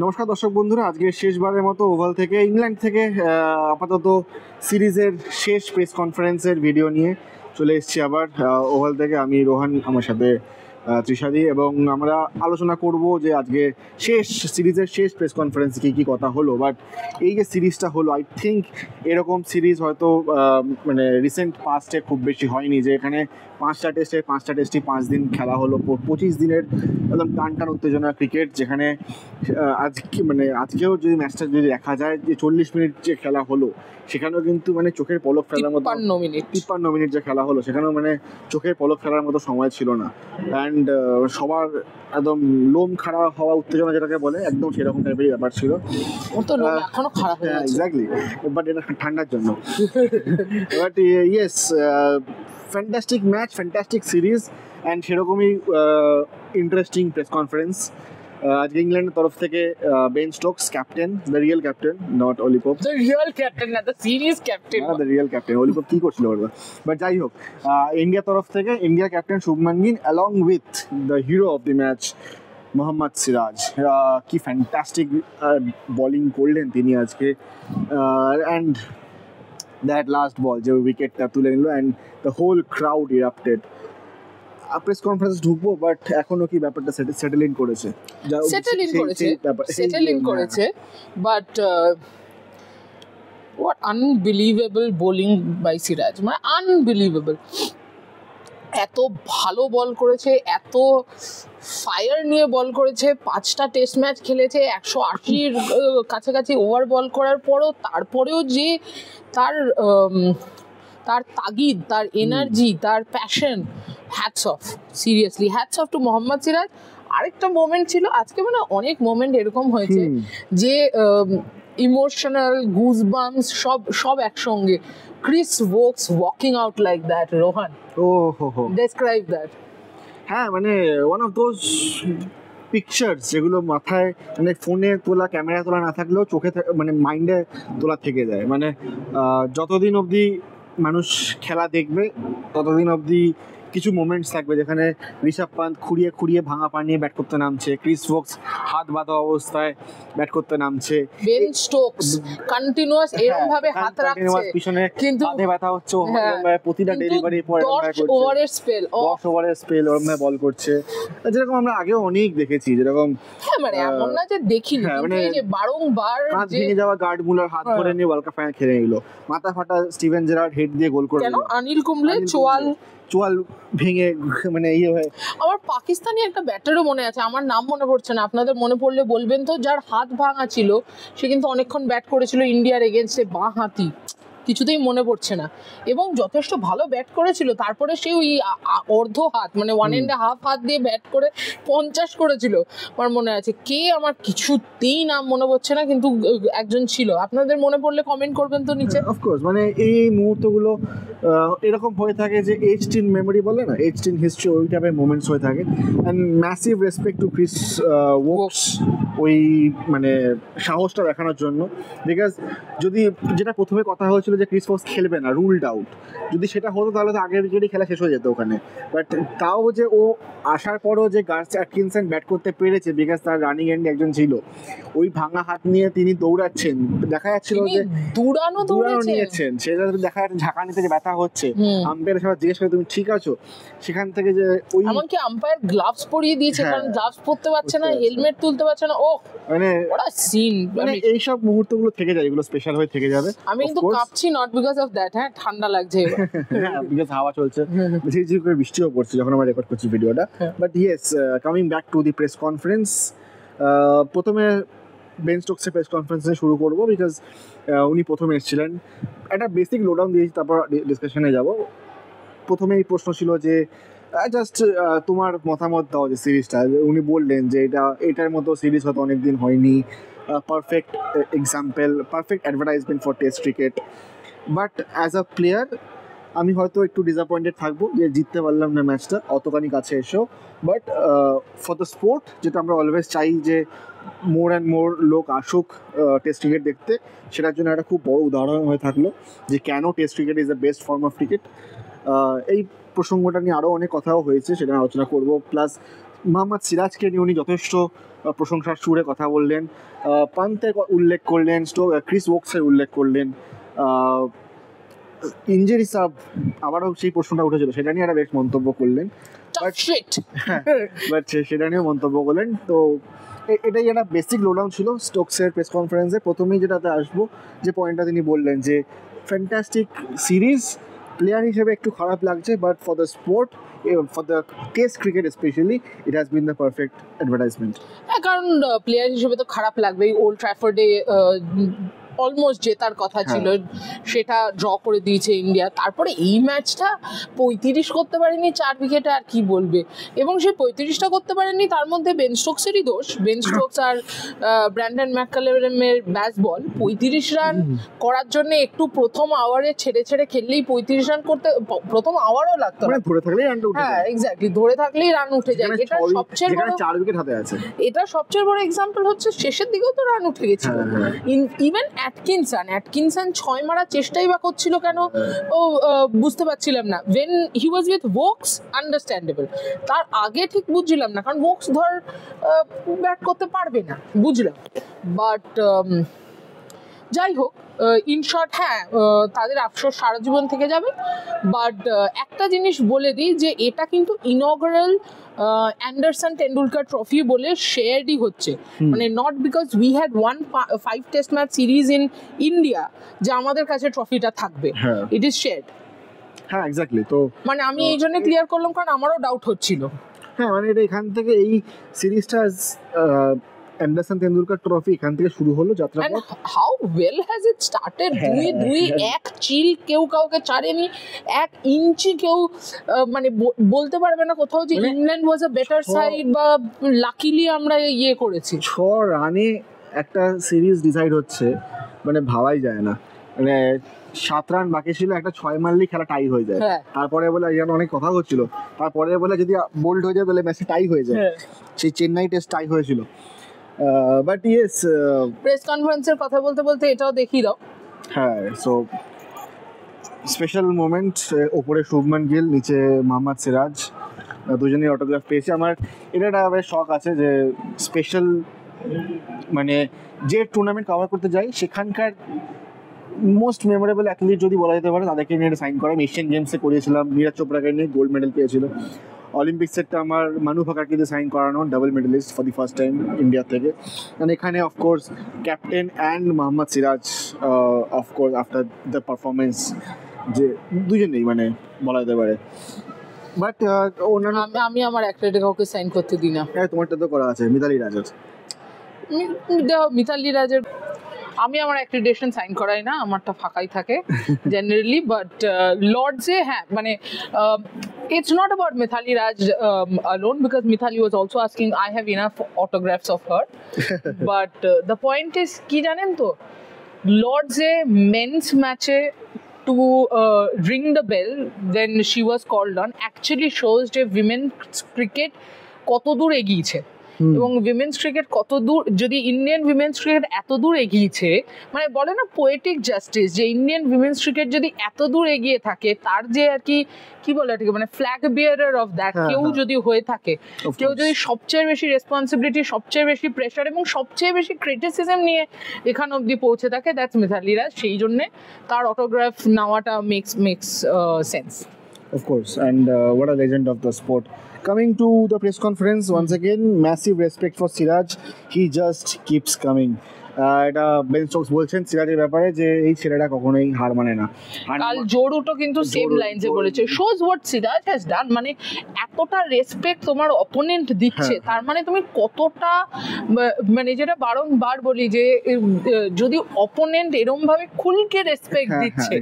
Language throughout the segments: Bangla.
নমস্কার দর্শক বন্ধুরা, আজকে শেষবারের মতো ওভাল থেকে ইংল্যান্ড থেকে আপাতত সিরিজের শেষ প্রেস কনফারেন্সের ভিডিও নিয়ে চলে এসেছি আবার ওভাল থেকে। আমি রোহান, আমার সাথে ত্রিশাদি, এবং আমরা আলোচনা করব যে আজকে সিরিজের শেষ প্রেস কনফারেন্সে কী কথা হলো। বাট এই যে সিরিজটা হলো, আই থিঙ্ক এরকম সিরিজ হয়তো মানে রিসেন্ট পাস্টে খুব বেশি হয়নি, যে এখানে 5টা টেস্টই 5 দিন খেলা হলো, 25 দিনের একদম টান উত্তেজনা ক্রিকেট, যেখানে আজকেও যদি ম্যাচটা যদি দেখা যায় যে 40 মিনিট যে খেলা হলো, সেখানেও কিন্তু মানে চোখের পলক ফেলার মতো 53 মিনিট যে খেলা হলো, সেখানেও মানে চোখের পলক ফেলার মতো সময় ছিল না। অ্যান্ড সবার একদম লোম খাড়া হওয়া উত্তেজনা যেটাকে বলে, একদম সেরকম টাইপেরই ব্যাপার ছিল। এক্স্যাক্টলি, বাট এটা ঠান্ডার জন্য। But yes, fantastic match, fantastic series, and সেরকমই ইন্টারেস্টিং প্রেস কনফারেন্স। আজকে ইংল্যান্ডের তরফ থেকে Ben Stokes, captain, the real captain, not Ollie Pope. The real captain না, the series captain, the real captain. Ollie Pope কি করছিল ওরা? বাট যাই হোক, ইন্ডিয়া তরফ থেকে India captain Shubman Gill, along with the hero of the match Mohammed Siraj. কি ফ্যান্টাস্টিক বোলিং করলেন তিনি আজকে, অ্যান্ড দ্যাট লাস্ট বল যে উইকেটটা তুলে নিল, and the whole crowd erupted. Press conference ঢুকবো, বাট এখনো কি ব্যাপারটা সেটেল ইন করেছে, but what unbelievable bowling by Siraj, মানে আনবিলিভেবল। এত ভালো বল করেছে, এত ফায়ার নিয়ে বল করেছে, 5টা টেস্ট ম্যাচ খেলেছে, 180-র কাছাকাছি ওভার বল করার পরও তারপরেও যে তার তাগিদ, তার এনার্জি, তার passion, hats off, seriously hats off to Mohammed Siraj. আরেকটা মোমেন্ট ছিল আজকে, মানে অনেক মোমেন্ট এরকম হয়েছে যে ইমোশনাল, গুজবাম্পস সব একসঙ্গে। Chris ভোকস walking out like that, Rohan, describe that. হ্যাঁ, মানে ওয়ান অফ দোজ পিকচার্স যেগুলো মাথায়, মানে ফোনে তোলা, ক্যামেরা তোলা না থাকলেও চোখে, মানে মাইন্ডে তোলা থেকে যায়। মানে যতদিন অবধি মানুষ খেলা দেখবে ততদিন অবধি কিছু মোমেন্টস থাকবে যেখানে ঋষভ পান্ত খুঁড়িয়ে ভাঙা পা নিয়ে ব্যাট করতে নামছে, ক্রিস ভোকস হাত বাঁধা অবস্থায় ব্যাট করতে নামছে, বেন স্টোকস কন্টিনিউয়াস এরকম ভাবে হাত রাখছে, পিছনে কিন্তু হাতে ব্যথা হচ্ছে, প্রতিটা ডেলিভারি পরে 10 ওভারের স্পেল ওরকম ভাবে বল করছে, যেরকম আমরা আগেও অনেক দেখেছি। যেরকম মানে এমন না যে দেখিনি, মানে এই যে বারংবার হাত ভেঙে যাওয়া গার্ড মুলার হাত ধরে নিয়ে ওয়ার্ল্ড কাপ ফাইনাল খেলে নিল, মাথা ফাটা স্টিভেন জেরার্ড হেড দিয়ে গোল করে দিল, অনিল কুম্বলে চোয়াল ভেঙে মানে ইয়ে হয়ে। আমার পাকিস্তানি একটা ব্যাটারও মনে আছে, আমার নাম মনে পড়ছে না, আপনাদের মনে পড়লে বলবেন তো, যার হাত ভাঙা ছিল, সে কিন্তু অনেকক্ষণ ব্যাট করেছিল ইন্ডিয়ার এগেনস্টে, বাঁ হাতি, কিছুতেই মনে পড়ছে না, এবং যথেষ্ট ভালো ব্যাট করেছিল। তারপরে সে ওই অর্ধ হাত, মানে 1.5 হাত দিয়ে ব্যাট করে 50 করেছিল, আমার মনে আছে। কে, আমার কিছুতেই নাম মনে পড়ছে না, কিন্তু একজন ছিল। আপনাদের মনে পড়লে কমেন্ট করবেন তো নিচে। অফকোর্স, মানে এই মুহূর্তগুলো এরকম হয়ে থাকে যে এজড ইন মেমোরি বলে না, এজড ইন হিস্ট্রি, ওই টাইপের মোমেন্টস হয়ে থাকে। And massive respect to Chris ভোকস, ওই মানে সাহসটা দেখানোর জন্য। বিকজ যদি, যেটা প্রথমে কথা হয়েছিল যে ক্রিস ভোকস খেলবে না, রুলড আউট, যদি সেটা হতো তাহলে তো আগের উইকেটই খেলা শেষ হয়ে যেত ওখানে। বাট তাও যে ও আসার পরও যে গার্স অ্যাটকিনসন ব্যাট করতে পেরেছে, বিকজ তার রানিং এন্ডে একজন ছিল, ওই ভাঙা হাত নিয়ে তিনি দৌড়াচ্ছেন, দেখা যাচ্ছিল যে দৌড়ানো নিয়েছেন, সেটা দেখা যাচ্ছে ঝাঁকানিতে যে ব্যথা হচ্ছে, আম্পায়ারের সবাই জিজ্ঞেস করে তুমি ঠিক আছো, সেখান থেকে যে ওই এমনকি আম্পায়ার গ্লাভস পরিয়ে দিয়েছে, কারণ গ্লাভস পরতে পারছে না, হেলমেট তুলতে পারছে না। ও মানে ওটা সিন, মানে এইসব মুহূর্তগুলো থেকে যায়, এগুলো স্পেশাল হয়ে থেকে যাবে। আমি কিন্তু কাঁপছি, নট বিকজ অফ দ্যাট, হ্যাঁ ঠান্ডা লাগছে, বিকজ হাওয়া চলছে, ঝিরঝির করে বৃষ্টিও পড়ছে যখন আমরা রেকর্ড করছি ভিডিওটা। But yes, coming back to the press conference, প্রথমে বেন স্টোকসের প্রেস কনফারেন্সে শুরু করবো, বিকজ উনি প্রথমে এসেছিলেন। একটা বেসিক লোডাউন দিয়েছি, তারপর ডিসকাশনে যাব। প্রথমে এই প্রশ্ন ছিল যে জাস্ট তোমার মতামত দাও যে সিরিজটা। উনি বললেন যে এটার মতো সিরিজ হয়তো অনেকদিন হয়নি, perfect example, perfect advertisement for test cricket. But as a player আমি হয়তো একটু ডিসঅ্যাপয়েন্টেড থাকবো যে জিততে পারলাম না ম্যাচটা অতখানি কাছে এসেও। বাট ফর দ্য স্পোর্ট, যেটা আমরা অলওয়েজ চাই যে মোর অ্যান্ড মোর লোক আসুক টেস্ট ক্রিকেট দেখতে, সেটার জন্য একটা খুব বড় উদাহরণ হয়ে থাকলো যে কেন test cricket is the best form of cricket. এই প্রসঙ্গটা নিয়ে আরও অনেক কথাও হয়েছে, সেটা আলোচনা করবো। প্লাস মোহাম্মদ সিরাজকে নিয়ে উনি যথেষ্ট প্রশংসার সুরে কথা বললেন, পান্তের উল্লেখ করলেন, ক্রিস ওকসের উল্লেখ করলেন, ইঞ্জুরি সাব আবারও সেই প্রশ্নটা উঠেছিল সেটা নিয়ে একটা বেশ মন্তব্য করলেন, বাট সেটা নিয়েও মন্তব্য করলেন। তো এটাই একটা বেসিক লোডাউন ছিল স্টোকসের প্রেস কনফারেন্সে। প্রথমেই যেটাতে আসবো, যে পয়েন্টটা তিনি বললেন যে ফ্যান্টাস্টিক সিরিজ, প্লেয়ার হিসেবে একটু খারাপ লাগছে, but for the sport, for the test cricket specially, it has been the perfect advertisement. হ্যাঁ, কারণ প্লেয়ার হিসেবে তো খারাপ লাগবেই। ওল্ড ট্র্যাফোর্ডে অলমোস্ট জেতার কথা ছিল, সেটা ড্র করে দিয়েছে ইন্ডিয়া। তারপরে এই ম্যাচটা 35 করতে পারেনি 4 উইকেটে, আর কি বলবে। এবং সেই 35টা করতে পারেনি, তার মধ্যে বেন স্টোকসেরই দোষ। বেন স্টোকস আর ব্র্যান্ডন ম্যাককালামের ব্যাস বল 35 রান করার জন্য একটু প্রথম আওয়ারে ছেড়ে ছেড়ে খেললেই 35 রান করতে প্রথম আওয়ারও লাগতো না, ধরে থাকলেই রান উঠে যায়। হ্যাঁ এক্স্যাক্টলি, ধরে থাকলেই রান উঠে যায়। এটা সবচেয়ে বড় 4 উইকেট হাতে আছে, এটা সবচেয়ে বড় এক্সাম্পল হচ্ছে শেষের দিকেও তো রান উঠে গেছিল। ইভেন অ্যাটকিনসন 6 মারার চেষ্টাই বা করছিল কেন ও বুঝতে পারছিলাম না। When he was with Woakes understandable, তার আগে ঠিক বুঝছিলাম না, কারণ ভোক্স ধর ব্যাট করতে পারবে না, বুঝলাম। বাট যাই হোক, ইন শর্ট, হ্যাঁ তাদের আফসোস সারা জীবন থেকে যাবে। বাট একটা জিনিস বলে দিই, যে এটা কিন্তু ইনঅগারাল অ্যান্ডারসন টেন্ডুলকার ট্রফি বলে শেয়ারডই হচ্ছে, মানে not because we had one 5 test match series in India যে আমাদের কাছে ট্রফিটা থাকবে, ইট ইজ শেয়ারড। হ্যাঁ এক্স্যাক্টলি। তো মানে আমি এই জন্য ক্লিয়ার করলাম, কারণ আমারও ডাউট হচ্ছিল। হ্যাঁ, মানে এটা এখান থেকে এই সিরিজটা অ্যান্ডারসন তেন্ডুলকার ট্রফি এখান থেকে শুরু হলো যাত্রাপথ। How well has it started. দুই এক চিল, কেউ কাউকে ছাড়েনি 1 ইঞ্চি, কেউ মানে বলতে পারবে না কোথাও যে England was a better side, বা লাকিলি আমরা ইয়ে করেছি। 6 রানে একটা সিরিজ ডিসাইড হচ্ছে, মানে ভাবাই যায় না। মানে 7 রান বাকি ছিল, একটা 6 মারলেই খেলা টাই হয়ে যায়। তারপরে বলে যেন অনেক কথা হচ্ছিল, তারপরে বলে যদি বোল্ড হয়ে যায় তাহলে ম্যাচে টাই হয়ে যায়। সেই চেন্নাই টেস্ট টাই হয়েছিল। বাট ইয়েস, প্রেস কনফারেন্সের কথা বলতে বলতে এটাও দেখিয়ে দাও। হ্যাঁ, সো স্পেশাল মোমেন্ট, ওপরে শুভমান গিল, নিচে মোহাম্মদ সিরাজ, দুজনেই অটোগ্রাফ পেয়েছে। আমার এটা বেশ শখ আছে যে স্পেশাল, মানে যে টুর্নামেন্ট কভার করতে যাই সেখানকার মোস্ট মেমোরেবল অ্যাথলিট যদি বলা যেতে পারে, তাদেরকে নিয়ে সাইন করা। আমি এশিয়ান গেমসে করিয়েছিলাম, নীরজ চোপড়াকে নিয়ে গোল্ড মেডেল পেয়েছিল। অলিম্পিক্সেরটা আমার মানু ফাকারকে দিয়ে সাইন করানো, double medallist for the first time India থেকে। মানে এখানে of course captain and Mohammed Siraj, of course after the performance, যে দুজনেই মানে বলা যেতে পারে। বাট অন্যান্য আমি আমার অ্যাথলেটে কাউকে সাইন করতে দিই না। তোমারটা তো করা আছে, মিতালি রাজের। মিতালি রাজের আমি আমার অ্যাক্রিডিটেশন সাইন করাই না, আমারটা ফাঁকাই থাকে জেনারেলি। বাট লর্ডসে হ্যাঁ, মানে it's not about Mithali Raj alone, because Mithali was also asking, I have enough autographs of her. But the point is, কি জানেন তো, লর্ডসে মেন্স ম্যাচে to ring the bell when she was called on actually shows যে women's cricket কত দূর এগিয়েছে। এবং উইমেন্স ক্রিকেট কত দূর, যদি ইন্ডিয়ান উইমেন্স ক্রিকেট এত দূর এগিয়েছে, মানে বলে না পোয়েটিক জাস্টিস, যে ইন্ডিয়ান উইমেন্স ক্রিকেট যদি এত দূর এগিয়ে থাকে, তার যে আর কি বলে এটাকে, মানে ফ্ল্যাগ বিয়ারার অফ দ্যাট কেউ যদি হয়ে থাকে, কেউ যদি সবচেয়ে বেশি রেসপন্সিবিলিটি, সবচেয়ে বেশি প্রেশার এবং সবচেয়ে বেশি ক্রিটিসিজম নিয়ে এখান অবধি পৌঁছে থাকে, দ্যাটস মিথালি রাজ। সেই জন্যে তার অটোগ্রাফ নেওয়াটা makes sense. Of course, and what a legend of the sport. Coming to the press conference, once again, massive respect for Siraj. He just keeps coming. এটা বেন স্টোকস বলছেন সিরাজের ব্যাপারে যে এই ছেলেটা কখনোই হার মানে না। কাল জোরুটো কিন্তু সেম লাইনসে বলেছে, shows what Siraj has done, মানে এতটা রেসপেক্ট তোমার অপোনেন্ট দিচ্ছে, তার মানে তুমি কতটা, মানে যেটা বারংবার বলি যে যদি অপোনেন্ট এরকম ভাবে খুলকে রেসপেক্ট দিচ্ছে,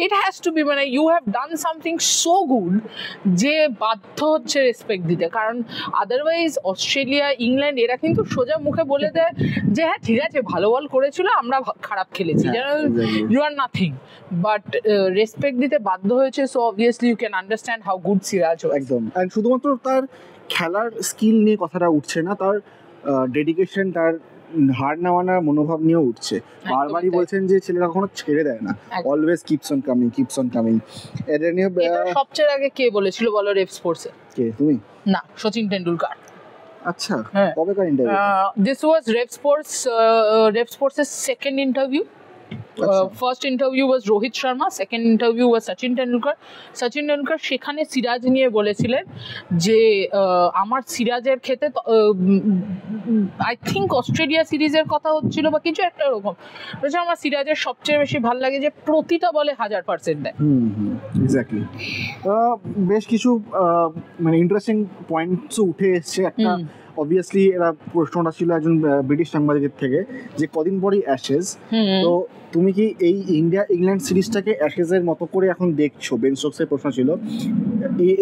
ইট হ্যাজ টু বি, মানে you have done something so good যে বাধ্য হচ্ছে রেসপেক্ট দিতে। কারণ আদারওয়াইজ অস্ট্রেলিয়া, ইংল্যান্ড এরা কিন্তু সোজা মুখে বলে দেয় যে হ্যাঁ ঠিক আছে ভালো বল করেছিল, আমরা খারাপ খেলেছি, you are nothing, but respect দিতে বাধ্য হয়েছে। So obviously you can understand how good Siraj. একদম, এন্ড শুধুমাত্র তার খেলার স্কিল নিয়ে কথাটা উঠছে না, তার ডেডিকেশন, তার হার না মানার মনোভাব নিয়েও উঠছে। বারবারই বলছেন যে ছেলেরা কখনো ছেড়ে দেয় না, অলওয়েজ কিপস অন কামিং। এটা নিয়ে সবচেয়ে আগে কে বলেছিল বলো রেপ স্পোর্টসে? কে, তুমি? না, সচিন টেন্ডুলকার। আচ্ছা, হ্যাঁ। কবেকার interview? This was Rev Sports' second interview. First interview was Rohit Sharma, second interview was Sachin Tendulkar সেখানে সিরাজ নিয়ে বলেছিলেন যে আমার সিরাজের ক্ষেত্রে আই থিঙ্ক অস্ট্রেলিয়া সিরিজের কথা হচ্ছিল বা কিছু একটা এরকম, বলছে আমার সিরাজের সবচেয়ে বেশি ভালো লাগে যে প্রতিটা বলে 1000% দেয়। এক্স্যাক্টলি। বেশ কিছু মানে ইন্টারেস্টিং পয়েন্টসও উঠে এসছে। একটা অবভিয়াসলি এরা প্রশ্নটা ছিল একজন ব্রিটিশ সাংবাদিকের থেকে যে কদিন পরই অ্যাশেজ, তো তুমি কি এই ইন্ডিয়া ইংল্যান্ড সিরিজটাকে অ্যাশেজের মতো করে এখন দেখছো? বেন স্টোকসের প্রশ্ন ছিল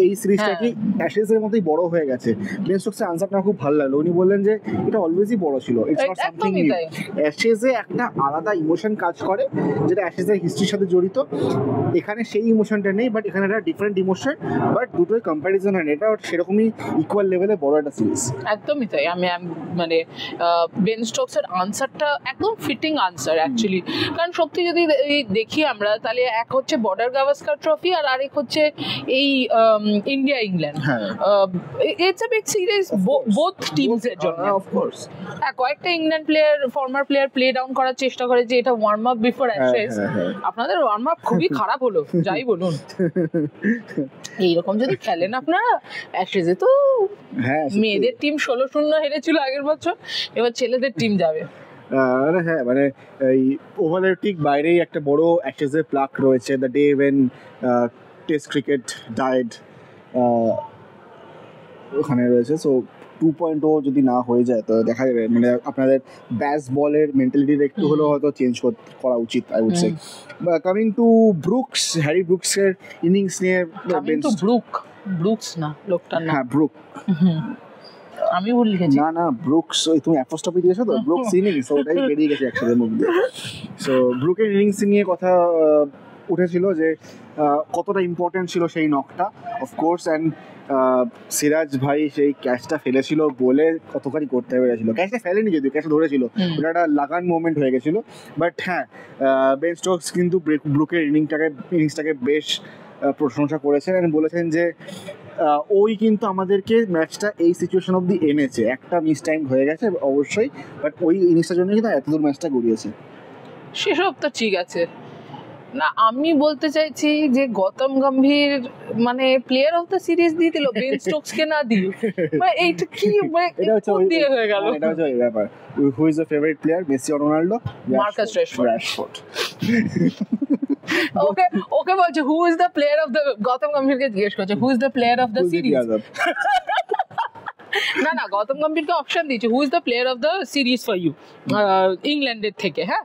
এই সিরিজটা কি অ্যাশেজের মতোই বড় হয়ে গেছে? বেন স্টোকসের আনসারটা খুব ভালো লাগলো। উনি বললেন যে এটা অলওয়েজই বড় ছিল, ইটস নট সামথিং নিউ। অ্যাশেজে একটা আলাদা ইমোশন কাজ করে যেটা অ্যাশেজের হিস্ট্রির সাথে জড়িত। এখানে সেই ইমোশনটা নেই, বাট এখানে একটা ডিফারেন্ট ইমোশন, বাট দুটোই কম্প্যারিজন হয় না। এটা সেরকমই ইকুয়াল লেভেলে বড় একটা সিরিজ। একদমই তাই। আমি মানে বেন স্টোকসের আনসারটা একদম ফিটিং আনসার অ্যাকচুয়ালি। কারণ সত্যি যদি দেখি আমরা, তাহলে এক হচ্ছে বর্ডার গাভাস্কার ট্রফি আর আরেক হচ্ছে এই India England. It's a big series both teams এর জন্য। অফকোর্স কয়েকটা England former player play down করার চেষ্টা করে যে এটা ওয়ার্ম আপ বিফোর অ্যাশেজ। আপনাদের ওয়ার্ম আপ খুবই খারাপ হলো, যাই বলুন। এইরকম যদি খেলেন আপনারা অ্যাশেজে, তো মেয়েদের টিম 16-0 হেরেছিল আগের বছর, এবার ছেলেদের টিম যাবে। হ্যাঁ, মানে এই ওভালের ঠিক বাইরেই একটা বড় অ্যাশেজের প্লাক রয়েছে, the day when test cricket died, ওখানে রয়েছে। সো 2.0 যদি না হয়ে যায় তো দেখা যাবে মানে আপনাদের ব্যাস বলের মেন্টালিটির একটু হলেও হয়তো চেঞ্জ করা উচিত, I would say. Coming to Brooks, Harry ব্রুকসের ইনিংস নিয়ে। ব্রুকস না লোকটার নাম? হ্যাঁ, ব্রুক। আমি ভুল লিখেছি। না ব্রুকস, ওই তুমি অ্যাপোস্ট্রফি দিয়েছো তো, ব্রুকস ইনিংস, ওটাই বেরিয়ে গেছে একসাথে মুখ দিয়ে। সো ব্রুকের ইনিংস নিয়ে কথা উঠেছিল যে কতটা ইম্পর্টেন্ট ছিল সেই নকটা, অফকোর্স। অ্যান্ড সিরাজ ভাই সেই ক্যাচটা ফেলেছিল বলে কতখানি করতে পেরেছিল। ক্যাচটা ফেলেনি যদিও, ক্যাচটা ধরেছিল, ওটা একটা লাগান মোমেন্ট হয়ে গেছিলো। বাট হ্যাঁ, বেন স্টোকস কিন্তু ব্রুকের ইনিংসটাকে বেশ প্রশংসা করেছেন এবং বলেছেন যে ওই কিন্তু আমাদেরকে ম্যাচটা এই সিচুয়েশন অবধি এনেছে। একটা মিস টাইম হয়ে গেছে অবশ্যই, বাট ওই ইনিংসটার জন্য কিন্তু এতদূর ম্যাচটা গড়িয়েছে। সেসব তো ঠিক আছে না, আমি বলতে চাইছি যে গৌতম গম্ভীর মানে প্লেয়ার অফ দ্য সিরিজ দিয়ে দিল, বেন স্টোকসকে না দিয়ে। মানে এইটা কি, মানে এটা হচ্ছে দিয়ে হয়ে গেল। এটা হচ্ছে ওই ব্যাপার, who is the favourite player, Messi or Ronaldo? Marcus Rashford. ওকে বলছে who is the player of the, Gautam গম্ভীরকে জিজ্ঞেস করছে who is the player of the series. না গৌতম গম্ভীরকে অপশন দিয়েছে who is the player of the series for you ইংল্যান্ডের থেকে। হ্যাঁ,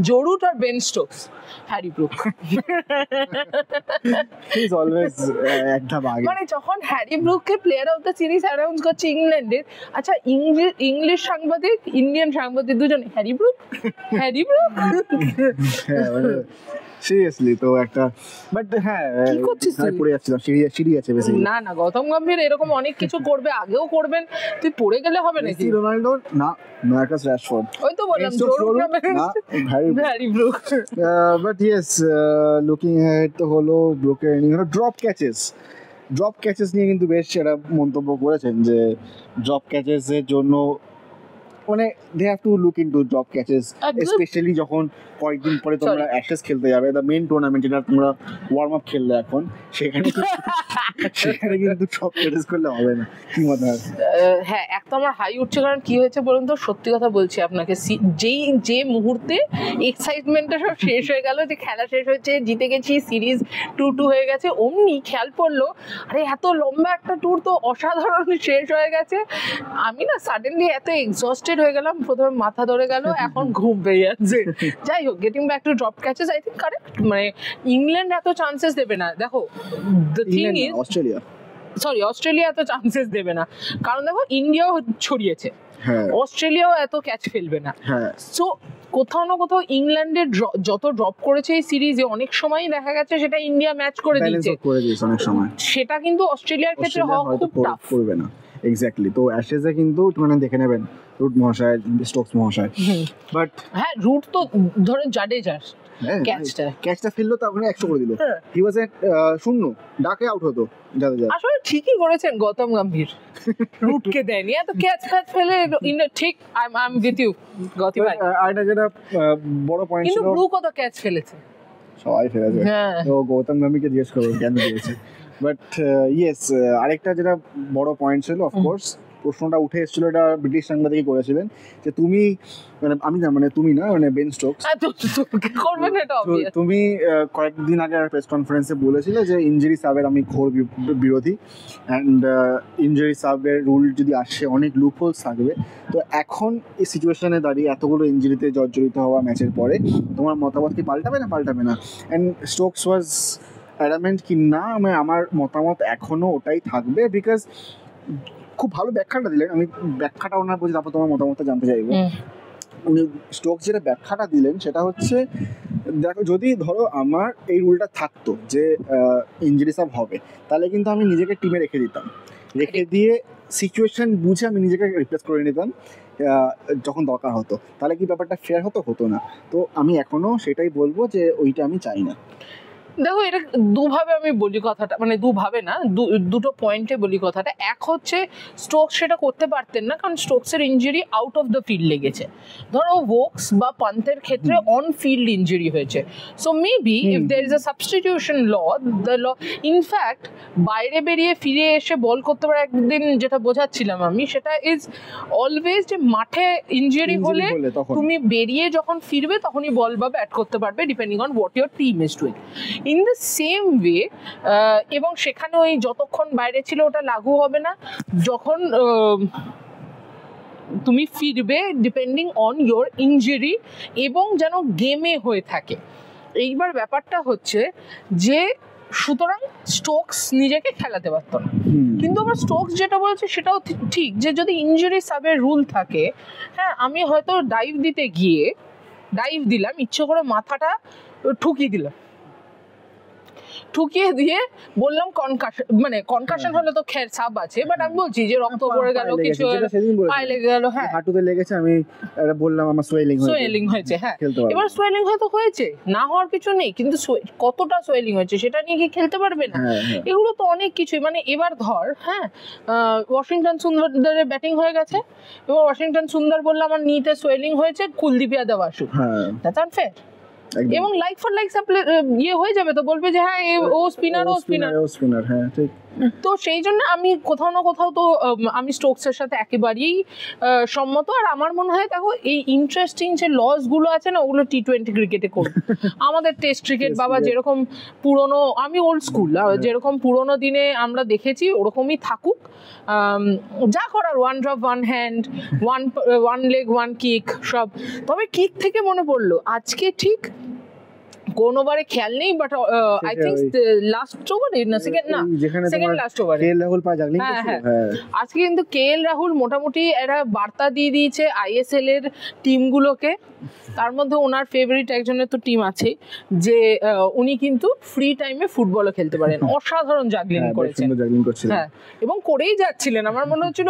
জরুট আর Ben Stokes? Harry Brook. He is always একটা বাগ। মানে যখন হ্যারি ব্রুককে player of the series announce করছে ইংল্যান্ডের, আচ্ছা ইংলিশ সাংবাদিক, ইন্ডিয়ান সাংবাদিক দুজন হ্যারি ব্রুক। সিরিয়াসলি তো একটা, বাট হ্যাঁ কি করছিস তুই? পড়ে যাচ্ছিলাম, সিঁড়ি আছে বেসিক্যালি। না গৌতম গম্ভীর এরকম অনেক কিছু করবে, আগেও করবেন, তুই পড়ে গেলে হবে নাকি? মেসি রোনাল্ডো না, মার্কাস রাশফোর্ড। ওই তো বললাম না, Harry Brook. But yes, looking ahead তো হলো ব্রুকের ইনিংস হলো ড্রপ ক্যাচেস নিয়ে কিন্তু বেশ একটা মন্তব্য করেছেন যে ড্রপ ক্যাচেসের জন্য মানে they have to look into drop catches, specially যখন কয়েকদিন পরে তোমরা অ্যাশেজ খেলতে যাবে, দ্য মেইন টুর্নামেন্ট যেটা তোমরা ওয়ার্ম আপ খেললে এখন, সেখানে কিন্তু ড্রপ ক্যাচেস করলে হবে না। কি মনে হয়? হ্যাঁ, এক তো আমার হাই উঠছে, কারণ কি হয়েছে বলুন তো, সত্যি কথা বলছি আপনাকে, যে মুহূর্তে এক্সাইটমেন্টটা সব শেষ হয়ে গেল, যে খেলা শেষ হয়েছে, জিতে গেছি, সিরিজ 2-2 হয়ে গেছে, অমনি খেয়াল পড়লো আরে এত লম্বা একটা ট্যুর তো অসাধারণ শেষ হয়ে গেছে। আমি না সাডেনলি এত এক্সস্টেড হয়ে গেলাম, প্রথমে মাথা ধরে গেল, এখন ঘুম পেয়ে যাচ্ছে। যাই হোক, getting back to drop catches, I think correct. মানে ইংল্যান্ড এত চান্সেস দেবে না, দেখো দ্য থিং ইজ অস্ট্রেলিয়া এত চান্সেস দেবে না, কারণ দেখো ইন্ডিয়াও ছড়িয়েছে, অস্ট্রেলিয়াও এত ক্যাচ ফেলবে না। সো কোথাও না কোথাও ইংল্যান্ডের যত ড্রপ করেছে এই সিরিজে, অনেক সময় দেখা গেছে সেটা ইন্ডিয়া ম্যাচ করে দিয়েছে, অনেক সময় সেটা কিন্তু অস্ট্রেলিয়ার ক্ষেত্রে হওয়া খুব টাফ। করবে না। এক্স্যাক্টলি। তো অ্যাশেজে কিন্তু একটুখানি দেখে নেবেন রুট মহাশয়, স্টোকস মহাশয়। বাট হ্যাঁ, রুট তো ধরো জাডেজার ক্যাচটা ফেললো তো ওখানে 100 করে দিল। হি ওয়াজ এট শূন্য, ডাকে আউট হতো জাদেজা। আসলে ঠিকই করেছেন গৌতম গম্ভীর, রুটকে দেয়নি এত ক্যাচ ফেলে। ঠিক, I am with you Gautam ভাই। আরেকটা যেটা বড় পয়েন্ট ছিল, কিন্তু ব্রু কত ক্যাচ ফেলেছে? সবাই ফেলেছে। তো গৌতম গম্ভীরকে জিজ্ঞেস করো কেন দিয়েছে। বাট ইয়েস, আরেকটা যেটা বড় পয়েন্ট ছিল, অফকোর্স প্রশ্নটা উঠে এসেছিল, এটা ব্রিটিশ সাংবাদিকই করেছিলেন, যে তুমি মানে আমি না, মানে তুমি না, মানে বেন স্টোকস, তুমি কয়েকদিন আগে প্রেস কনফারেন্সে বলেছিলে যে ইনজুরি সাবের আমি ঘোর বিরোধী, অ্যান্ড ইনজুরি সাবের রুল যদি আসে অনেক লুপহোলস থাকবে। তো এখন এই সিচুয়েশনে দাঁড়িয়ে এতগুলো ইনজুরিতে জর্জরিত হওয়া ম্যাচের পরে তোমার মতামত কি পাল্টাবে না? অ্যান্ড স্টোকস ওয়াজ অ্যাডামেন্ট কি না, আমার মতামত এখনও ওটাই থাকবে, বিকজ খুব ভালো ব্যাখ্যাটা দিলেন। আমি ব্যাখ্যাটা ওনার বলছি, তারপর তোমার মতামতটা জানতে চাইবো। উনি স্টোকস যেটা ব্যাখ্যাটা দিলেন সেটা হচ্ছে, দেখো যদি ধরো আমার এই রুলটা থাকতো যে ইনজুরি সাব হবে, তাহলে কিন্তু আমি নিজেকে টিমে রেখে দিতাম, রেখে দিয়ে সিচুয়েশন বুঝে আমি নিজেকে রিপ্লেস করে নিতাম যখন দরকার হতো। তাহলে কি ব্যাপারটা ফেয়ার হতো না? তো আমি এখনো সেটাই বলবো যে ওইটা আমি চাই না। দেখো, এটা দুভাবে আমি বলি কথাটা, মানে দুভাবে না, দুটো পয়েন্টে বলি কথাটা। এক হচ্ছে স্টোকস সেটা করতে পারতেন না, কারণ স্টোকসের injury out of the field লেগেছে। ধরো ভোক্স বা পান্থের ক্ষেত্রে অন ফিল্ড ইনজুরি হয়েছে। So maybe if there is a substitution the law, in fact বাইরে বেরিয়ে ফিরে এসে বল করতে পারে। একদিন যেটা বোঝাচ্ছিলাম আমি, সেটা ইজ অলওয়েজ যে মাঠে ইনজুরি হলে তুমি বেরিয়ে যখন ফিরবে তখনই বল বা ব্যাট করতে পারবে, depending on what your team is doing. In the same way, এবং সেখানে ওই যতক্ষণ বাইরে ছিল ওটা লাগু হবে না, যখন তুমি ফিরবে ডিপেন্ডিং অন ইয়োর ইনজুরি, এবং যেন গেমে হয়ে থাকে। এইবার ব্যাপারটা হচ্ছে যে সুতরাং স্টোকস নিজেকে খেলাতে পারত না, কিন্তু আবার স্টোকস যেটা বলেছে সেটাও ঠিক, যে যদি ইনজুরি সাবের রুল থাকে, হ্যাঁ আমি হয়তো ডাইভ দিলাম ইচ্ছে করে, মাথাটা ঠুকিয়ে দিয়ে বললাম কনকাশন, মানে কনকাশন হলে তো খের সাব আছে, বাট আমি বলছি যে রক্ত পড়ে গেল, কিছু পায়ে লেগে গেল, হ্যাঁ হাঁটুতে লেগেছে, আমি বললাম আমার সোয়েলিং হয়েছে, হ্যাঁ এবার সোয়েলিং হয়তো হয়েছে, না হওয়ার কিছু নেই, কিন্তু কতটা সোয়েলিং হয়েছে সেটা নিয়ে কি খেলতে পারবে না? এগুলো তো অনেক কিছুই, মানে এবার ধর, হ্যাঁ ওয়াশিংটন সুন্দরের ব্যাটিং হয়ে গেছে, এবার ওয়াশিংটন সুন্দর বললো আমার নিতে সোয়েলিং হয়েছে, কুলদীপ যাদব আসুক, দ্যাটস আনফেয়ার। এবং লাইক ফর লাইক ইয়ে হয়ে যাবে, তো বলবে যে হ্যাঁ ও স্পিনার, হ্যাঁ ঠিক। তো সেই জন্য আমি কোথাও না কোথাও তো আমি স্টোকসের সাথে একেবারেই সম্মত। আর আমার মনে হয় দেখো, এই ইন্টারেস্টিং যে লস গুলো আছে না, ওগুলো টি-20 ক্রিকেটে করুন। আমাদের টেস্ট ক্রিকেট বাবা যেরকম পুরনো, আমি ওল্ড স্কুল, যেরকম পুরোনো দিনে আমরা দেখেছি ওরকমই থাকুক, যা করার one drop one hand, one leg one kick সব। তবে কিক থেকে মনে পড়লো, আজকে ঠিক কোন ওভারে খেয়াল নেই, বাট আই থিংক লাস্ট ওভারে না সেকেন্ড লাস্ট ওভারে কেএল রাহুল পা জাগলিং করছিল। আজকে কিন্তু কেএল রাহুল মোটামুটি একটা বার্তা দিয়ে দিয়েছে আইএসএল এর টিমগুলোকে, তার মধ্যে ওনার ফেভারিট একজনের তো টিম আছে, যে উনি কিন্তু ফ্রি টাইমে ফুটবলও খেলতে পারেন। অসাধারণ জাগলিং করেছেন, হ্যাঁ এবং করেই যাচ্ছিলেন, আমার মনে হচ্ছিল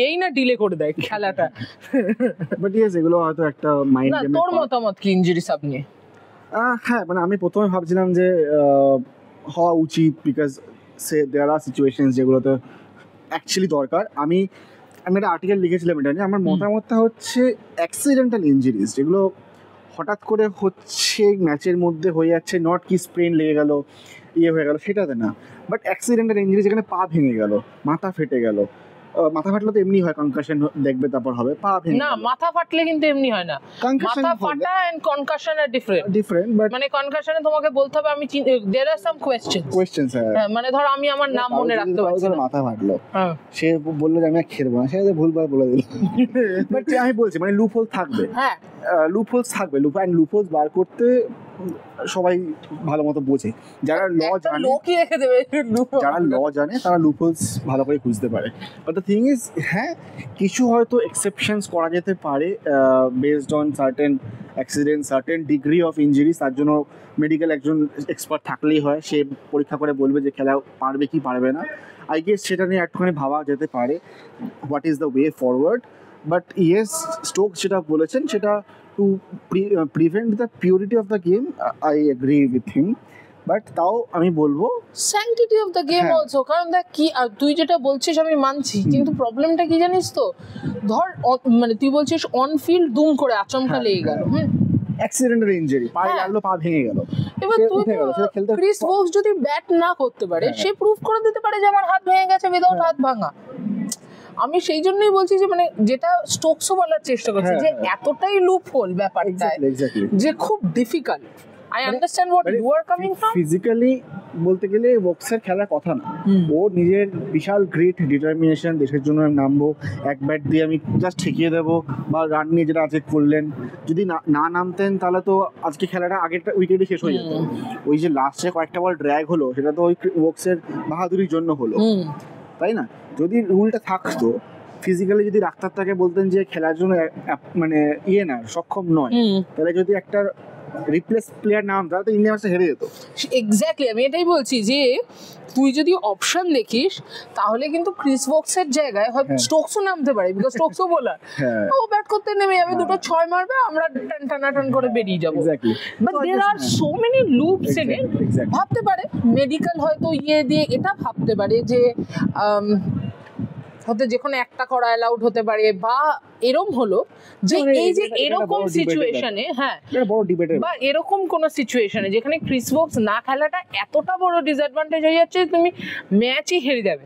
এই না ডিলে করে দেয় খেলাটা। বাট ইয়েস, এগুলো হয়তো একটা মাইন্ড গেম। তোর মতামত কি ইনজুরি সাব নিয়ে? হ্যাঁ, মানে আমি প্রথমে ভাবছিলাম যে হওয়া উচিত, বিকজ দেয়ার আর সিচুয়েশনস যেগুলোতে অ্যাকচুয়ালি দরকার। আমি একটা আর্টিকেল লিখেছিলাম এটা নিয়ে। আমার মতামতটা হচ্ছে অ্যাক্সিডেন্টাল ইনজুরিজ যেগুলো হঠাৎ করে হচ্ছে, ম্যাচের মধ্যে হয়ে যাচ্ছে, নট কি স্প্রেন লেগে গেল, হয়ে গেল, সেটাতে না, বাট অ্যাক্সিডেন্টাল ইনজুরি যেখানে পা ভেঙে গেল, মাথা ফেটে গেল। মাথা ফাটলে তো এমনি হয়, কনকাশন দেখবে, তারপর হবে পা ভেঙে না, মাথা ফাটলে কিন্তু এমনি হয় না। মাথা ফাটা and concussion are different, but মানে কনকাশনে তোমাকে বলতে হবে আমি देयर আর সাম কোয়েশ্চেনস, হ্যাঁ মানে ধর আমি আমার নাম মনে রাখতে পারছি না, মাথা ফাটলো, সে বললো যে আমি খেলবো না, সে ভুলভাল বলে দিল। বাট আমি বলছি মানে লুপহোল থাকবে, হ্যাঁ লুপহোলস থাকবে, লুপহোলস বার করতে সবাই ভালো মতো বোঝে, যারা ল জানে, লোকই রেখে দেবে, যারা ল জানে তারা লুপহোলস ভালো করে খুঁজতে পারে। বাট দ্য থিং ইজ, হ্যাঁ কিছু হয়তো এক্সেপশনস করা যেতে পারে based on certain accident, certain degree of injuries. তার জন্য মেডিকেল একজন এক্সপার্ট থাকলেই হয়, সে পরীক্ষা করে বলবে যে খেলা পারবে কি পারবে না। আই গেস সেটা নিয়ে একটুখানি ভাবা যেতে পারে, what is the way forward. But yes, Stokes যেটা বলেছেন সেটা to prevent the purity of the game, I agree with him. But তাও আমি বলবো sanctity of the game also, কারণ দেখ কি তুই যেটা বলছিস আমি মানছি, কিন্তু প্রবলেমটা কি জানিস তো, ধর মানে তুই বলছিস অন ফিল্ড দুম করে আচমকা লেগে গেল, অ্যাক্সিডেন্টাল ইনজুরি, পায়ে লাগলো, পা ভেঙে গেল, এবার তুই ক্রিস ভোক্স যদি ব্যাট না করতে পারে, সে প্রুফ করে দিতে পারে যে আমার হাত ভেঙে গেছে উইদাউট হাত ভাঙা। আমি সেই জন্যই বলছি যে মানে যেটা স্টোকসও বলার চেষ্টা করছে যে এতটাই লুপ হোল ব্যাপারটা যে খুব difficult. I understand what you are coming from. Physically বলতে গেলে বক্সের খেলার কথা না, ও নিজের বিশাল গ্রেট ডিটারমিনেশন, দেশের জন্য আমি নামবো, এক ব্যাট দিয়ে আমি জাস্ট ঠেকিয়ে দেবো, বা রান নিয়ে যেটা আজকে করলেন, যদি না নামতেন তাহলে তো আজকে খেলাটা আগেরটা উইকেটে শেষ হয়ে যেত। ওই যে লাস্টে কয়েকটা বল ড্র্যাগ হলো, সেটা তো ওই বক্সের বাহাদুরির জন্য হলো, তাই না? যদি রুলটা থাকতো, ফিজিক্যালি যদি ডাক্তার তাকে বলতেন যে খেলার জন্য মানে না সক্ষম নয়, তাহলে যদি একটা রিপ্লেস প্লেয়ার নাম, তাহলে তো ইন্ডিয়া ম্যাচটা হেরে যেত। এক্স্যাক্টলি, আমি এটাই বলছি যে তুই যদি অপশন দেখিস তাহলে কিন্তু ক্রিস ভোক্সের জায়গায় হয়তো স্টোকসও নামতে পারে, বিকজ স্টোকসও বোলার, ও ব্যাট করতে নেমে যাবে, দুটো 6 মারবে, আমরা টান করে বেরিয়ে যাবো। But there are so many loops in it. ভাবতে পারে মেডিকেল হয়তো দিয়ে এটা ভাবতে পারে যে হয়তো যে কোনো একটা করা অ্যালাউড হতে পারে, বা এরকম হলো যে এই যে এরকম সিচুয়েশনে, বা এরকম কোন সিচুয়েশনে যেখানে ক্রিস ভোক্স না খেলাটা এতটা বড় ডিসঅ্যাডভান্টেজ হয়ে যাচ্ছে তুমি ম্যাচই হেরে যাবে,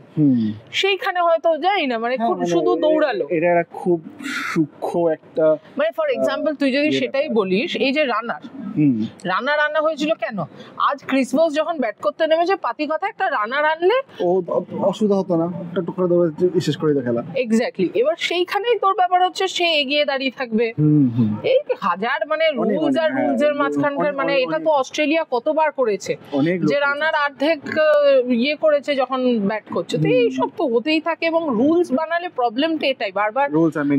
সেইখানে হয়তো যাই না মানে শুধু দৌড়ালো। এটা খুব সূক্ষ্ম একটা, মানে ফর এক্সাম্পল তুই যদি সেটাই বলিস, এই যে রানা হয়েছিল কেন? আজ ক্রিস ভোক্স যখন ব্যাট করতে নেমেছে, পাতি কথা একটা রানার আনলে ও অসুবিধা হতো না, একটা টুকরা দৌড়ে শেষ করে দিত খেলা। এক্স্যাক্টলি, এবার সেইখানেই তোর ব্যাপার হচ্ছে সে এগিয়ে দাঁড়িয়ে থাকবে। এই হাজার মানে রুলস আর রুলস এর মাঝখানকার, মানে এটা তো অস্ট্রেলিয়া কতবার করেছে যে রানার অর্ধেক করেছে যখন ব্যাট করছে, তো এইসব তো হতেই থাকে। এবং রুলস বানালে প্রবলেমটা এটাই, বারবার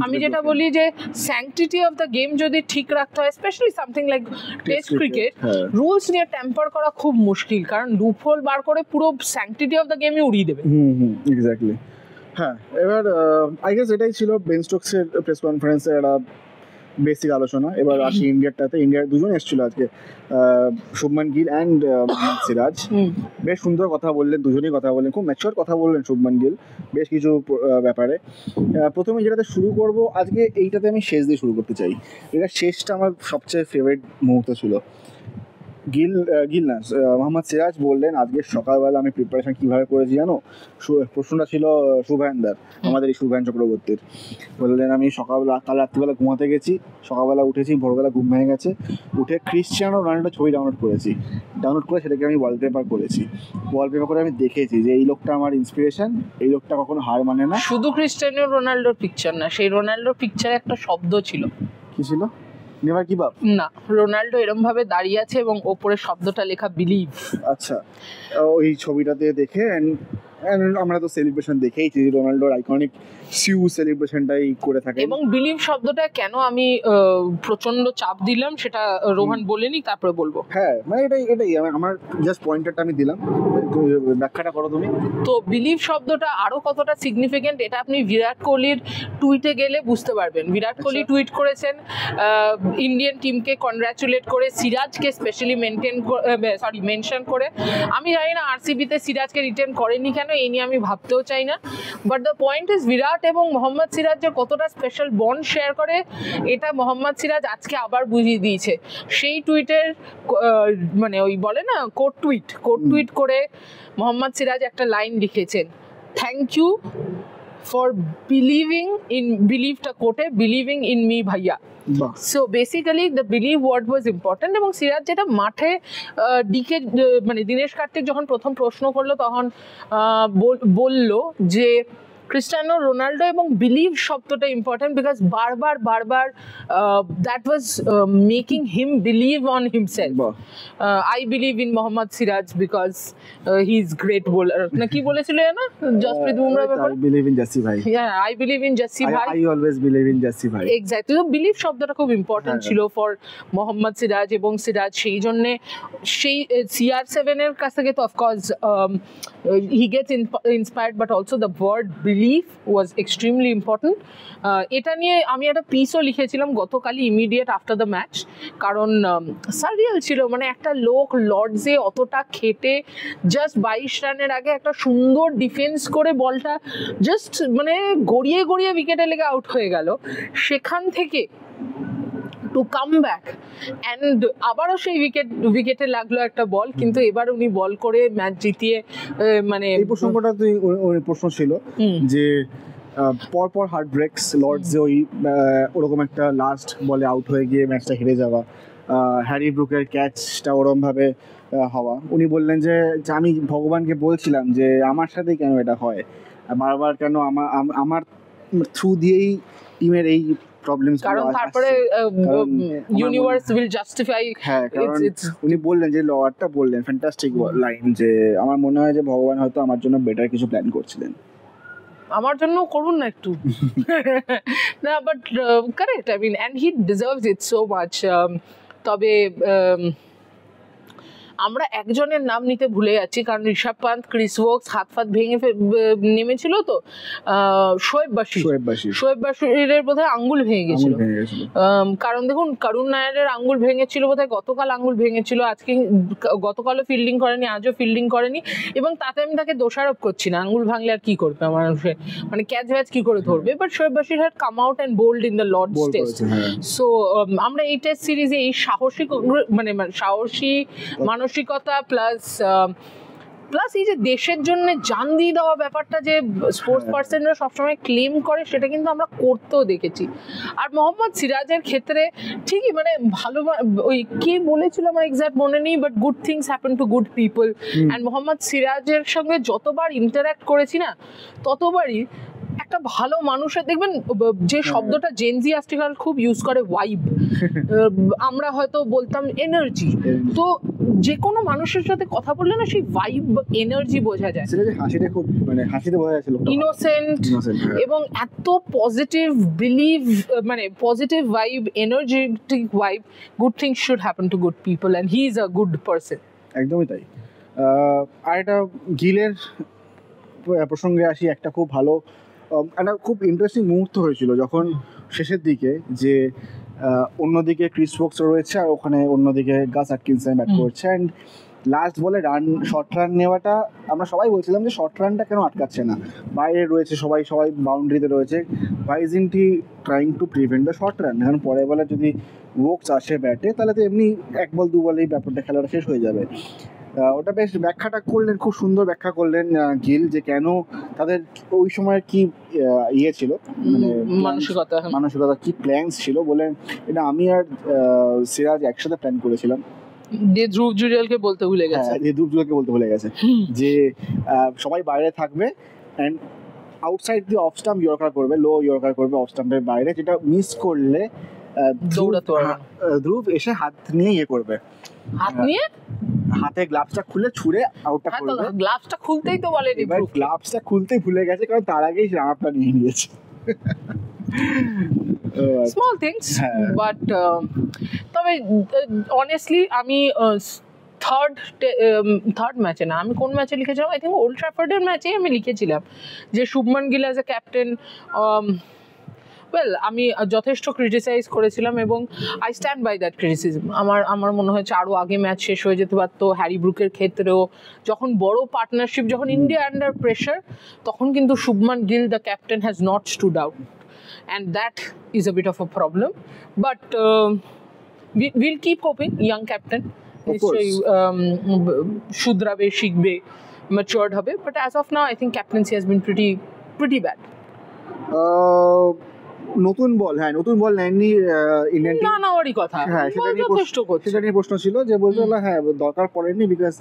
আমি যেটা বলি যে স্যাংটিটি অফ দ্য গেম যদি ঠিক রাখতে হয়, specially something like test cricket, rules নিয়ে টেম্পার করা খুব মুশকিল, কারণ লুপহোল বার করে পুরো স্যাংটিটি অফ দ্য গেমই উড়িয়ে দেবে। এক্স্যাক্টলি। হ্যাঁ, এবার আই গেস এটাই ছিল বেন স্টোকসের প্রেস কনফারেন্সের একটা বেসিক আলোচনা। এবার আসি ইন্ডিয়ারটাতে। ইন্ডিয়ার দুজন এসেছিল আজকে, শুভমান গিল অ্যান্ড মোহাম্মদ সিরাজ। বেশ সুন্দর কথা বললেন, দুজনেই কথা বললেন, খুব ম্যাচিওর কথা বললেন শুভমান গিল বেশ কিছু ব্যাপারে। প্রথমে যেটাতে শুরু করব, আজকে এইটাতে আমি শেষ দিয়ে শুরু করতে চাই। এটা শেষটা আমার সবচেয়ে ফেভারিট মুহূর্ত ছিল। মোহাম্মদ সিরাজ বললেন, আজকে সকালবেলা আমি প্রিপারেশন কীভাবে করেছি জানো? প্রশ্নটা ছিল শুভেন্দার, আমাদের এই শুভেন চক্রবর্তীর। বললেন, আমি সকালবেলা কাল রাত্রিবেলা ঘুমাতে গেছি, সকালবেলা উঠেছি, ভোরবেলা ঘুম ভেঙে গেছে, উঠে ক্রিশ্চিয়ানো রোনাল্ডো ছবি ডাউনলোড করে সেটাকে আমি ওয়ালপেপার করেছি। ওয়ালপেপার করে আমি দেখেছি যে এই লোকটা আমার ইন্সপিরেশন, এই লোকটা কখনো হার মানে না। শুধু ক্রিশ্চিয়ানো রোনাল্ডোর পিকচার না, সেই রোনাল্ডোর পিকচারে একটা শব্দ ছিল। কি ছিল? Never give up. না, রোনাল্ডো এরকম ভাবে দাঁড়িয়ে আছে এবং ওপরে শব্দটা লেখা বিলিভ। আচ্ছা, ওই ছবিটাতে দেখে আমরা তো সেলিব্রেশন দেখেইছি, রোনাল্ডোর আইকনিক সিউ সেলিব্রেশনটাই করে থাকে। এবং বিলিভ শব্দটা কেন আমি প্রচন্ড চাপ দিলাম সেটা রোহান বলেনি, তারপরে বলবো। হ্যাঁ, মানে এটাই আমার জাস্ট পয়েন্টারটা আমি দিলাম, ব্যাখ্যাটা করো তুমি। তো বিলিভ শব্দটা আরো কতটা সিগনিফিকেন্ট এটা আপনি বিরাট কোহলির টুইটে গেলে বুঝতে পারবেন। বিরাট কোহলি টুইট করেছেন ইন্ডিয়ান টিমকে কনগ্রাচুলেট করে, সিরাজকে স্পেশালি মেনশন করে। আমি জানি না আরসিবিতে সিরাজকে রিটেন করেনি কেন, এই নিয়ে আমি ভাবতেও চাই না। বাট দ্য পয়েন্ট ইজ বিরাট এবং মোহাম্মদ সিরাজ যে কতটা স্পেশাল বন্ড শেয়ার করে, এটা মোহাম্মদ সিরাজ আজকে আবার বুঝিয়ে দিয়েছে। সেই টুইটের মানে ওই বলে না কোট টুইট করে মোহাম্মদ সিরাজ একটা লাইন লিখেছেন, thank you for believing in me ভাইয়া। So basically the believe word was important. এবং সিরাজ যেটা মাঠে মানে দীনেশ কার্তিক যখন প্রথম প্রশ্ন করলো তখন বলল যে ক্রিস্টিয়ানো রোনাল্ডো এবং বিলিভ শব্দটা ইম্পর্টেন্ট বিকজ বারবার that was making him believe on himself. I believe in Mohammad Siraj because he is great bowler, না কি বলেছিল না জসপ্রীত বুমরাহ ব্যাপারে? আই বিলিভ ইন জাসি ভাই। হ্যাঁ, আই বিলিভ ইন জাসি ভাই। আই অলওয়েজ বিলিভ ইন জাসি ভাই। এক্স্যাক্টলি, তো বিলিভ শব্দটা খুব ইম্পর্টেন্ট ছিল ফর মোহাম্মদ সিরাজ, এবং সিরাজ সেই জন্যে সেই CR7 এর কাছ থেকে তো of course he gets inspired, but also the word believe was extremely important. এটা নিয়ে আমি একটা পিসও লিখেছিলাম গতকালই ইমিডিয়েট আফটার দ্য ম্যাচ, কারণ সারিয়াল ছিল, মানে একটা লোক লর্ডসে অতটা খেটে জাস্ট 22 রানের আগে একটা সুন্দর ডিফেন্স করে বলটা জাস্ট মানে গড়িয়ে গড়িয়ে উইকেটে লেগে আউট হয়ে গেল, সেখান থেকে টু কাম ব্যাক অ্যান্ড আবারও সেই উইকেটে লাগলো একটা বল, কিন্তু এবার উনি বল করে ম্যাচ জিতিয়ে মানে এই প্রসঙ্গটা তুই প্রশ্ন ছিল যে পরপর হার্ট ব্রেকস লর্ডসে ওরকম একটা লাস্ট বলে আউট হয়ে গিয়ে ম্যাচটা হেরে যাওয়া, হ্যারি ব্রুকের ক্যাচটা ওরমভাবে হওয়া, উনি বললেন যে আমি ভগবানকে বলছিলাম যে আমার সাথে কেন এটা হয়, বারবার কেন আমার থ্রু দিয়েই টিমের এই প্রবলেমস, কারণ তারপরে ইউনিভার্স উইল জাস্টিফাই। হ্যাঁ, কারণ উনি বললেন যে লর্ডটা বললেন ফ্যান্টাস্টিক লাইন যে আমার মনে হয় যে ভগবান হয়তো আমার জন্য বেটার কিছু প্ল্যান করছিলেন। আমার জন্য করুন না একটু না, but correct, I mean and he deserves it so much. তবে আমরা একজনের নাম নিতে ভুলে যাচ্ছি, কারণ ঋষভ পান্ত, ক্রিস ওকস হাত ফাত ভেঙে নেমেছিল তো, শোয়েব বাশিরের বোধহয় আঙ্গুল ভেঙে গেছিল। কারণ দেখুন করুণ নায়ারের আঙ্গুল ভেঙেছিল বোধহয় গতকাল, আঙ্গুল ভেঙেছিল আজকে, গতকালও ফিল্ডিং করেনি, আজও ফিল্ডিং করেনি, এবং তাতে আমি তাকে দোষারোপ করছি না, আঙ্গুল ভাঙলে আর কি করবে মানুষের, মানে ক্যাচ ভ্যাচ কি করে ধরবে, but Shoaib Bashir had come out and bowled in the Lord's test. So আমরা এই টেস্ট সিরিজে এই সাহসী মানসিকতা প্লাস এই যে দেশের জন্য জান দিয়ে দেওয়া ব্যাপারটা যে স্পোর্টস পার্সনরা সবসময় ক্লেম করে, সেটা কিন্তু আমরা করতেও দেখেছি। আর মোহাম্মদ সিরাজের ক্ষেত্রে ঠিকই মানে ভালো, ওই কে বলেছিল আমার এক্সাক্ট মনে নেই, but good things happen to good people, and Mohammad সিরাজের সঙ্গে যতবার ইন্টারাক্ট করেছি না, ততবারই একটা ভালো মানুষের, দেখবেন যে শব্দটা জেনজি আজকাল খুব ইউজ করে, ওয়াইব, আমরা হয়তো বলতাম এনার্জি, তো যে কোনো মানুষের সাথে কথা বললে না সেই ভাইব এনার্জি বোঝা যায়। হাসিটা খুব মানে হাসিতে বোঝা যাচ্ছিল, ইনোসেন্ট, এবং এত পজিটিভ বিলিভ, মানে positive vibe, energetic vibe, good things should happen to good people and he is a good person. একদমই তাই। আর এটা গিলের প্রসঙ্গে আসি, একটা খুব ভালো একটা খুব ইন্টারেস্টিং মুহূর্ত হয়েছিল যখন শেষের দিকে, যে অন্যদিকে ক্রিস ওকস রয়েছে আর ওখানে অন্যদিকে গাস অ্যাটকিনসন ব্যাট করছে, অ্যান্ড লাস্ট বলে শর্ট রান নেওয়াটা আমরা সবাই বলছিলাম যে শর্ট রানটা কেন আটকাচ্ছে না, বাইরে রয়েছে সবাই বাউন্ডারিতে রয়েছে, why isn't he trying to prevent the short run, কারণ পরের বলে যদি ওকস আসে ব্যাটে তাহলে তো এমনি 1 বল 2 বলেই ব্যাপারটা খেলাটা শেষ হয়ে যাবে। ওটা বেশ ব্যাখ্যাটা করলেন, খুব সুন্দর ব্যাখ্যা করলেন গিল, যে কেন তাদের ওই সময় কি ইয়ে ছিল, মানে মানসিকতা কি প্ল্যানস ছিল, বলেন এটা আমি আর সিরাজ একসাথে প্ল্যান করেছিলাম। ধ্রুব জুড়েলকে বলতে ভুলে গেছে যে সবাই বাইরে থাকবে অ্যান্ড আউটসাইড দিয়ে অফ স্টাম্প ইয়র্কার করবে, লো ইয়র্কার করবে অফ স্টাম্পের বাইরে, যেটা মিস করলে ধ্রুব এসে হাত নিয়ে ইয়ে করবে, হাতে গ্লাভসটা খুলে ছুঁড়ে আউটটা করবে। গ্লাভসটা খুলতেই তো বলেনি, এবার গ্লাভসটা খুলতেই ভুলে গেছে, কারণ তার আগেই রানারটা নিয়ে নিয়েছে। স্মল থিংস, বাট তবে অনেস্টলি আমি থার্ড ম্যাচে না, আমি কোন ম্যাচে লিখেছিলাম, আই থিঙ্ক ওল্ড ট্র্যাফোর্ডের ম্যাচেই আমি লিখেছিলাম যে Shubman Gill as a captain, well আমি যথেষ্ট ক্রিটিসাইজ করেছিলাম এবং I stand by that criticism. আমার মনে হয়েছে আরও আগে ম্যাচ শেষ হয়ে যেতে পারতো। হ্যারি ব্রুকের ক্ষেত্রেও যখন বড় পার্টনারশিপ, যখন ইন্ডিয়া আন্ডার প্রেশার, তখন কিন্তু Shubman Gill the captain has not stood out, and that is a bit of a problem, but will keep hoping young captain নিশ্চয়ই শুধরাবে, শিখবে, ম্যাচিওর্ড হবে, but as of now I think captaincy has been pretty bad. নতুন বল, হ্যাঁ নতুন বল নেননি ইন্ডিয়ান না নেওয়ারই কথা, হ্যাঁ সেটা নিয়ে প্রশ্ন ছিল যে বলতে হলো হ্যাঁ দরকার পড়েনি বিকজ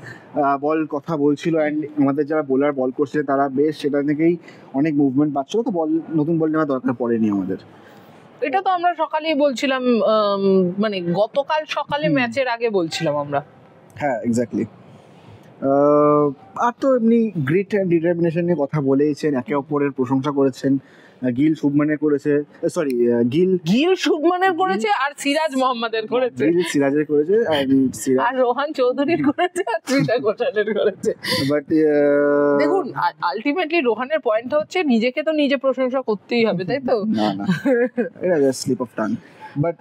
বল কথা বলছিল অ্যান্ড আমাদের যারা বোলার বল করছে তারা বেশ সেটা থেকেই অনেক মুভমেন্ট পাচ্ছিল, তো বল নতুন বল নেওয়ার দরকার পড়েনি আমাদের। এটা তো আমরা সকালেই বলছিলাম, মানে গতকাল সকালে ম্যাচের আগে বলছিলাম আমরা। হ্যাঁ এক্স্যাক্টলি। আর তো এমনি গ্রিট অ্যান্ড ডিটারমিনেশন নিয়ে কথা বলেইছেন, একে অপরের প্রশংসা করেছেন। গিল শুভমানের করেছে, সরি গিল শুভমানের করেছে আর সিরাজ মোহাম্মদের করেছে, গিল সিরাজের করেছে আর রোহান চৌধুরীর করেছে আর তৃষা ঘোষালের করেছে। বাট দেখুন আলটিমেটলি রোহানের পয়েন্ট হচ্ছে নিজেকে তো নিজে প্রশংসা করতেই হবে, তাই তো? না না এটা just slip of tongue, but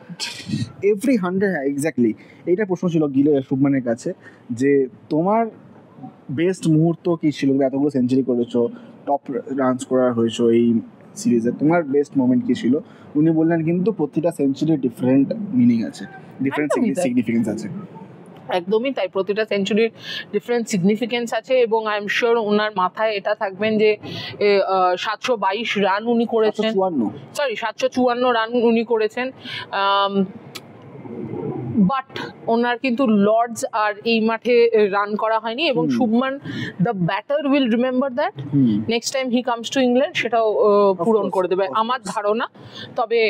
every 100 হ্যাঁ এক্স্যাক্টলি এইটা প্রশ্ন ছিল গিলের শুভমানের কাছে যে তোমার বেস্ট মুহূর্ত কি ছিল, তুমি এতগুলো সেঞ্চুরি করেছো, টপ রানস করা হয়েছো এই সিরিজে, তোমার বেস্ট মোমেন্ট কি ছিল? উনি বললেন কিন্তু প্রতিটা সেঞ্চুরির ডিফারেন্ট মিনিং আছে, ডিফারেন্ট সিগনিফিকেন্স আছে। একদমই তাই, প্রতিটা সেঞ্চুরির ডিফারেন্ট সিগনিফিকেন্স আছে এবং আই এম শিওর ওনার মাথায় এটা থাকবেন যে 722 রান উনি করেছেন, 754 রান উনি করেছেন, বাট ওনার কিন্তু লর্ডস আর এই মাঠে রান করা হয়নি এবং Shubman the batter will remember that next time he comes to England, সেটাও পূরণ করে দেবে আমার ধারণা। তবে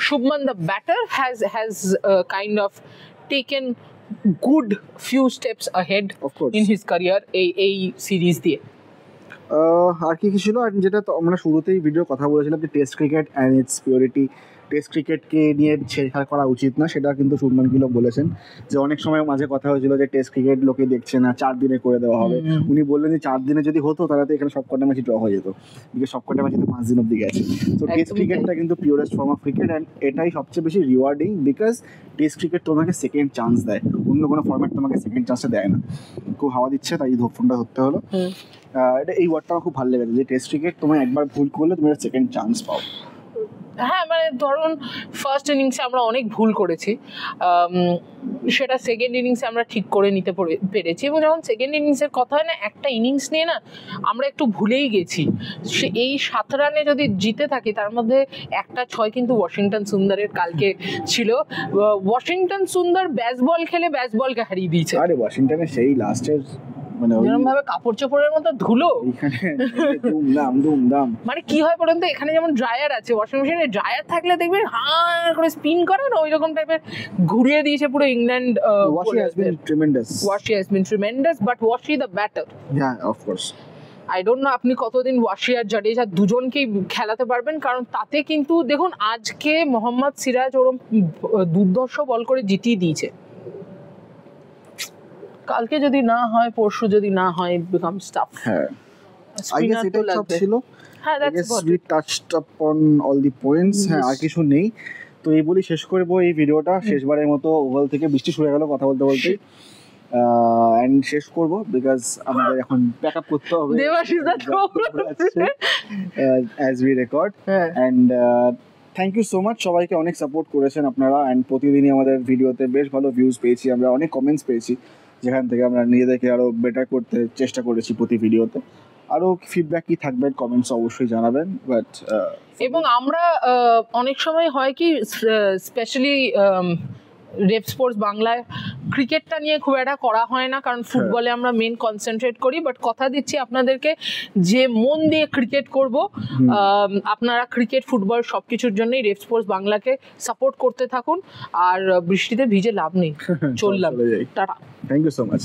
Shubman the batter has kind of taken good few steps ahead in his career এই সিরিজ দিয়ে। আর কি ছিল, আর যেটা তো আমরা শুরুতেই ভিডিও কথা বলেছিলাম যে test cricket and it's purity, test ক্রিকেটকে নিয়ে ছেড়খাড় করা উচিত না, সেটা কিন্তু শুভমান গিলও বলেছেন যে অনেক সময় মাঝে কথা হয়েছিল যে টেস্ট ক্রিকেট লোকে দেখছে না, 4 দিনে করে দেওয়া হবে। উনি বললেন যে 4 দিনে যদি হতো তাহলে তো এখানে সবকটা ম্যাচই ড্র হয়ে যেত, বিকজ সবকটা ম্যাচই তো 5 দিন অব্দি গেছে। তো টেস্ট ক্রিকেটটা কিন্তু purest form of cricket and এটাই সবচেয়ে বেশি রিওয়ার্ডিং, বিকজ টেস্ট ক্রিকেট তোমাকে সেকেন্ড চান্স দেয়, অন্য কোনো ফর্ম্যাট তোমাকে সেকেন্ড চান্সটা দেয় না। খুব হাওয়া দিচ্ছে তাই ফোনটা ধরতে হলো। এটা এই ওয়ার্ডটা আমার খুব ভালো লেগেছে যে টেস্ট ক্রিকেট তোমার একবার ভুল করলে তুমি সেকেন্ড চান্স পাও। হ্যাঁ মানে ধরুন ফার্স্ট ইনিংসে আমরা অনেক ভুল করেছি, সেটা সেকেন্ড ইনিংসে আমরা ঠিক করে নিতে পেরেছি এবং যখন সেকেন্ড ইনিংসের কথা হয় না, একটা ইনিংস নিয়ে না আমরা একটু ভুলেই গেছি। এই 7 রানে যদি জিতে থাকি তার মধ্যে একটা 6 কিন্তু ওয়াশিংটন সুন্দরের কালকে ছিল। ওয়াশিংটন সুন্দর ব্যাসবল খেলে ব্যাসবলকে হারিয়ে দিয়েছে। আরে ওয়াশিংটনের সেই লাস্টের মানে যেরকম ভাবে কাপড় চোপড়ের মতো ধুলো, মানে কি হয় বলুন তো, এখানে যেমন ড্রায়ার আছে, ওয়াশিং মেশিনে ড্রায়ার থাকলে দেখবেন হাঁ করে স্পিন করে না, ওই রকম টাইপের ঘুরিয়ে দিয়েছে পুরো England. Washi has been tremendous. Washi has been tremendous, but Washi the batter. Yeah, of course. I don't know আপনি কতদিন ওয়াশি আর জাডেজা দুজনকেই খেলাতে পারবেন, কারণ তাতে কিন্তু দেখুন আজকে মোহাম্মদ সিরাজ ওরম দুর্ধর্ষ বল করে জিতিয়ে দিয়েছে। কালকে যদি না হয়, পরশু যদি না হয়, it becomes tough. হ্যাঁ I guess এটা সব ছিল। হ্যাঁ I guess we touched upon all the points. হ্যাঁ আর কিছু নেই, তো এই বলি শেষ করবো এই ভিডিওটা। শেষবারের মতো ওভাল থেকে বৃষ্টি শুরু হয়ে গেল কথা বলতে বলতে, এন্ড শেষ করব বিকজ আমাদের এখন ব্যাকআপ করতে হবে as we record. And thank you so much, সবাইকে অনেক সাপোর্ট করেছেন আপনারা অ্যান্ড প্রতিদিনই আমাদের ভিডিওতে বেশ ভালো ভিউজ পেয়েছি আমরা, অনেক কমেন্টস পেয়েছি যেখান থেকে আমরা নিজেদেরকে আরও বেটার করতে চেষ্টা করেছি প্রতি ভিডিওতে। আরও ফিডব্যাক কি থাকবেন কমেন্টস অবশ্যই জানাবেন। বাট এবং আমরা অনেক সময় হয় কি স্পেশালি রেপ স্পোর্টস বাংলায় ক্রিকেটটা নিয়ে খুব একটা করা হয় না, কারণ ফুটবলে আমরা মেন কনসেন্ট্রেট করি, বাট কথা দিচ্ছি আপনাদেরকে যে মন দিয়ে ক্রিকেট করব, আপনারা ক্রিকেট ফুটবল সব কিছুর জন্যই রেপ স্পোর্টস বাংলাকে সাপোর্ট করতে থাকুন। আর বৃষ্টিতে ভিজে লাভ নেই, চললাম, ta-ta, thank you so much.